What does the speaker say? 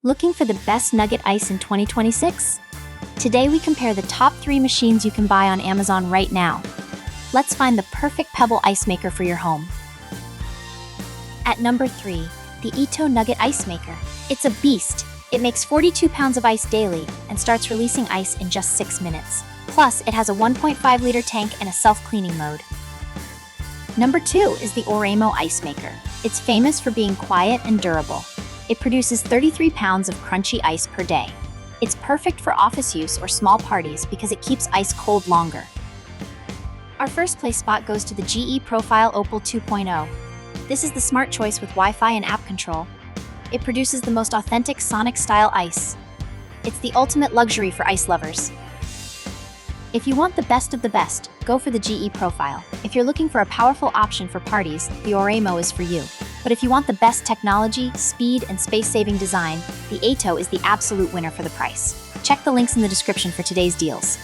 Looking for the best nugget ice in 2026? Today we compare the top 3 machines you can buy on Amazon right now. Let's find the perfect pebble ice maker for your home. At number 3, the Aeitto Nugget Ice Maker. It's a beast. It makes 42 pounds of ice daily and starts releasing ice in just 6 minutes. Plus, it has a 1.5-liter tank and a self-cleaning mode. Number 2 is the Oraimo Ice Maker. It's famous for being quiet and durable. It produces 33 pounds of crunchy ice per day. It's perfect for office use or small parties because it keeps ice cold longer. Our first place spot goes to the GE Profile Opal 2.0. This is the smart choice with Wi-Fi and app control. It produces the most authentic Sonic-style ice. It's the ultimate luxury for ice lovers. If you want the best of the best, go for the GE Profile. If you're looking for a powerful option for parties, the Oraimo is for you. But if you want the best technology, speed, and space-saving design, the Aeitto is the absolute winner for the price. Check the links in the description for today's deals.